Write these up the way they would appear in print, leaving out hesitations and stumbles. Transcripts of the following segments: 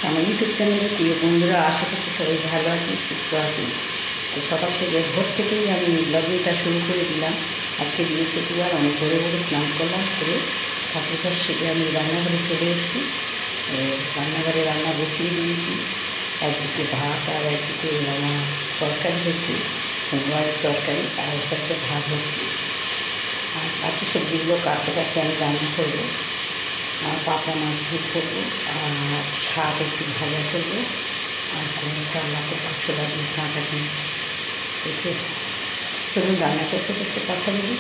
আমার ইউটিউব চ্যানেলে প্রিয় বন্ধুরা, আশা করছি সবাই ভালো আছে, সুস্থ আছে। তো সকাল থেকে ভোর থেকেই আমি ব্লগিংটা শুরু করে দিলাম। আজকে বৃহস্পতিবার, আমি ভোরে ভোরে স্নান করলাম, করে ঠাকুরঘর সেটা আমি রান্নাঘরে চলে এসেছি। রান্নাঘরে রান্না বসিয়ে দিয়েছি। একদিকে ভাত আর একদিকে আমার তরকারি হচ্ছে, কুমড়োর তরকারি, আর একটা ভাত হচ্ছে। আর বাকি সবজিগুলো কাটতে কাটতে আমি রান্না করবো। পাতা মাছ দিয়ে করবো, আর শাক একটু ভাজা করবো, আর কোনোটা আমাকে পাঁচশোটা দিয়ে কাঁটা দিয়ে রেখে চলুন রান্না করতে করতে কথা বলি।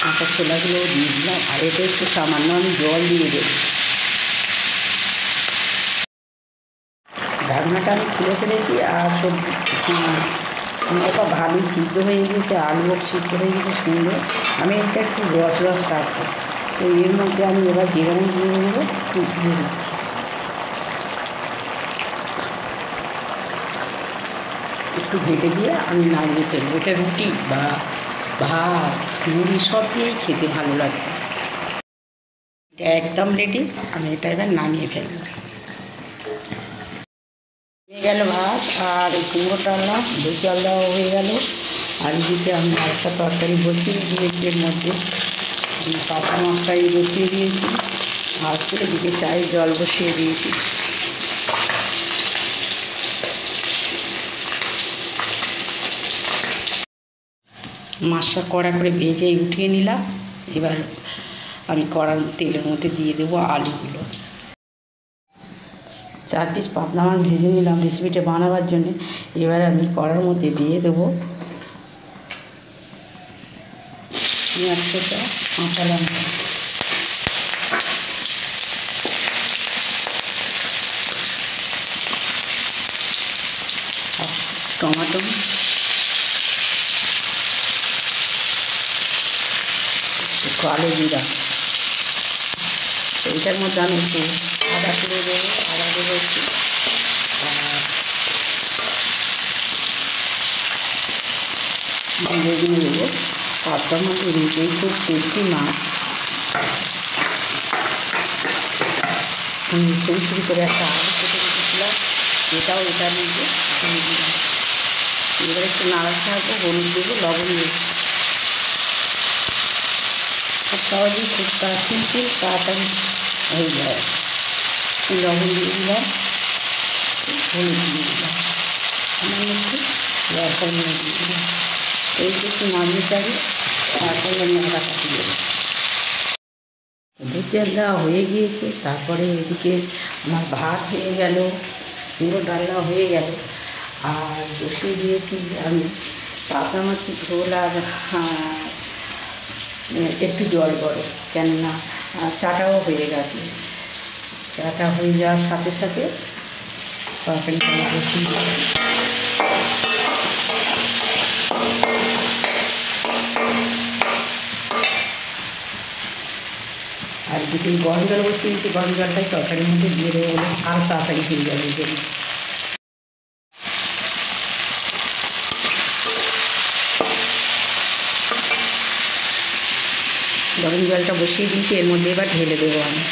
কাঁচা ছোলাগুলো দিয়ে দিলাম, আর এতে একটু সামান্য আমি জল দিয়ে দেবো। ঢাকনাটা আমি খুলে ফেলেছি, আর সবজি একটা ভালোই সিদ্ধ হয়ে গেছে, আলুও সিদ্ধ হয়ে গেছে সুন্দর। আমি এটা একটু রস রস রাখবো। তো এর মধ্যে আমি এবার যেরকম দিয়ে দেবো দিয়ে দিচ্ছি। একটু ভেজে দিয়ে আমি নামিয়ে ফেলবো। এটা রুটি বা ভাত, মুড়ি সব দিয়েই খেতে ভালো লাগে। এটা একদম রেডি, আমি এটা এবার নামিয়ে ফেলবো। হয়ে গেল ভাত, আর এই কুমড়ো ডালনা জল দেওয়া হয়ে গেল। আর এদিকে আমি একটা তরকারি বসিয়ে দিয়েছি, এর মধ্যে পাতা মাছটাই বসিয়ে দিয়েছি। আজকে এদিকে চায়ের জল বসিয়ে দিয়েছি। মাছটা কড়া করে ভেজে উঠিয়ে নিলাম। এবার আমি কড়ার তেলের মধ্যে দিয়ে দেবো আলুগুলো। 4 পিস পাবদা মাছ ভেজে নিলাম রেসিপিটা বানাবার জন্যে। এবার আমি কড়ার মধ্যে দিয়ে দেবো পেঁয়াজ কুচা, কাঁচা লঙ্কা, টমেটো, কালো জিরা। এইটার মধ্যে আমি একটু আদা তুলে দেবো, আদা দেবো একটু, আর জিরে দেবো। পাবদা মাছ এমনিতেই খুব টেস্টি মাছ। আমি শুরু করে একটা আলু কেটে রেখেছিলাম, এটাও এটার মধ্যে দিয়ে দিলাম। এবার একটু নাড়া ছাড়বো, হলুদ দেবো, লবণ দেবো। খুব সহজেই, খুব সিম্পল, তাড়াতাড়ি হয়ে যায়। লবণ দিয়ে দিলাম, হলুদ দিয়ে দিলাম, আমার একটু লঙ্কা দিয়ে দিলাম। এই একটু নামিয়ে যাবে, তারপরে আমি আদা কাটি দেবো। ভেজে দেওয়া হয়ে গিয়েছে। তারপরে এদিকে আমার ভাত হয়ে গেল, পুরো ডালনা হয়ে গেল। আর বসিয়ে দিয়েছি আমি পাতা মাছের ঝোল, আর একটু জল গরম, কেননা চাটাও হয়ে গেছে। চাটা হয়ে যাওয়ার সাথে সাথে তরকারিটা বসিয়ে আর দুটো গরম জল বসিয়ে দিয়েছি। গরম জলটাই তরকারির মধ্যে দিয়ে দেবো বলে আরও তাড়াতাড়ি হয়ে যাবে এই জন্য। গরম জলটা বসিয়ে দিয়েছি, এর মধ্যে এবার ঢেলে দেবো আমি।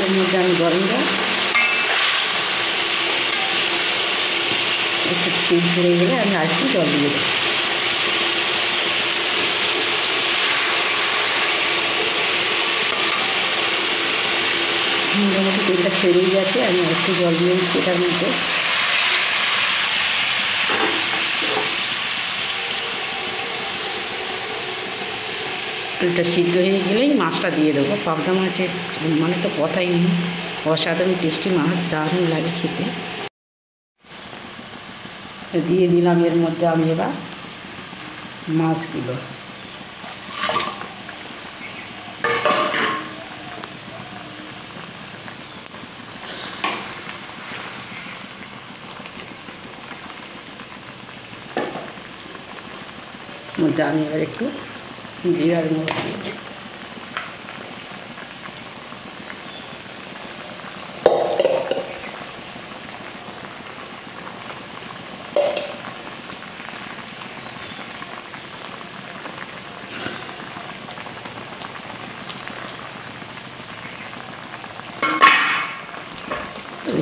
এর মধ্যে আমি গরম জল একটু তেল ছেড়ে গেলে আমি আর একটু জল দিয়ে দেবো। মোটামুটি তেলটা ছেড়েই গেছে, আমি একটু জল দিয়ে দিচ্ছি এটার মধ্যে। তেলটা সিদ্ধ হয়ে গেলেই মাছটা দিয়ে দেবো। পাবদা মাছের মানে তো কথাই নেই, অসাধারণ টেস্টি মাছ, দারুণ লাগে খেতে। দিয়ে দিলাম এর মধ্যে আমি এবার মাছগুলো। মধ্যে আমি এবার একটু জিরার গুঁড়ো দিই।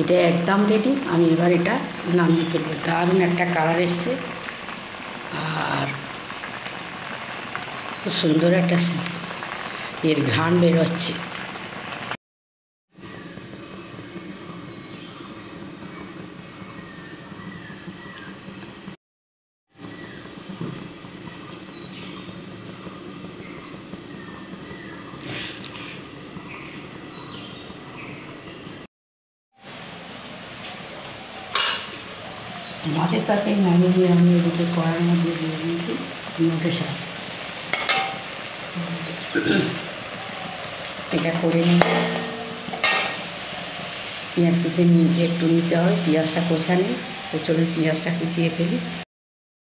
এটা একদম রেডি, আমি এবার এটা নামিয়ে ফেলবো। দারুণ একটা কালার এসছে আর খুব সুন্দর একটা এর ঘ্রাণ বেরোচ্ছে। মাছের তরকারি নামিয়ে দিয়ে আমি এদিকে কড়ার মধ্যে দিয়ে দিয়েছি নোটে শাক। এটা করে নিয়ে পেঁয়াজ কুচিয়ে একটু নিতে হয়, পেঁয়াজটা কষা নেই, তো চলুন পেঁয়াজটা কুচিয়ে ফেলি।